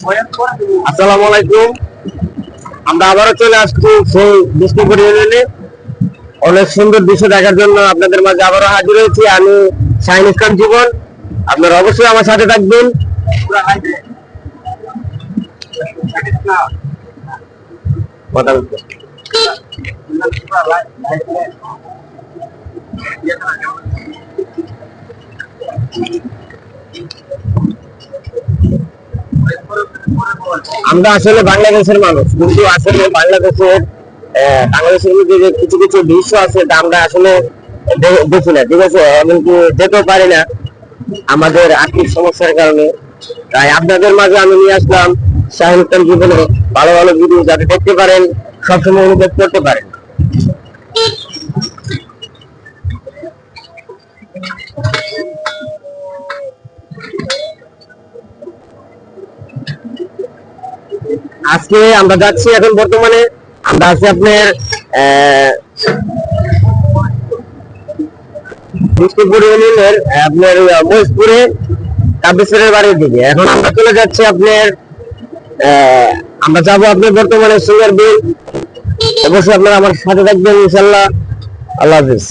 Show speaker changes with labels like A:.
A: আসসালামু আলাইকুম। আমরা আবারও চলে আসছি সেই বিষ্ণুপুর ইউনিয়নে অনেক সুন্দর দৃশ্য দেখার জন্য আপনাদের মাঝে আবারও হাজির হয়েছি। আমি শাহিন ইসলাম জীবন। আপনারা অবশ্যই আমার সাথে থাকবেন। কথা বলতে আমরা আসলে বাংলাদেশের মানুষ, কিন্তু আসলে বাংলাদেশের মধ্যে যে কিছু কিছু দৃশ্য আছে তা আমরা আসলে দেখি না, ঠিক আছে, এমনকি যেতেও পারি না আমাদের আর্থিক সমস্যার কারণে। তাই আপনাদের মাঝে আমি নিয়ে আসলাম শাহিন ইসলাম জীবনে ভালো ভালো ভিডিও যাতে দেখতে পারেন, সবসময় অনুভব করতে পারেন। আজকে আমরা যাচ্ছি, এখন বর্তমানে আমরা আছি আপনার বিষ্ণুপুর ইউনিয়নের আপনার মহেশপুরে কাব্যেশ্বরের বাড়ির দিকে। এখন আমরা চলে যাচ্ছি আপনার আমরা যাবো আপনার বর্তমানে সুগার বিল। অবশ্যই আপনারা আমার সাথে থাকবেন ইনশাল্লাহ। আল্লাহ হাফিজ।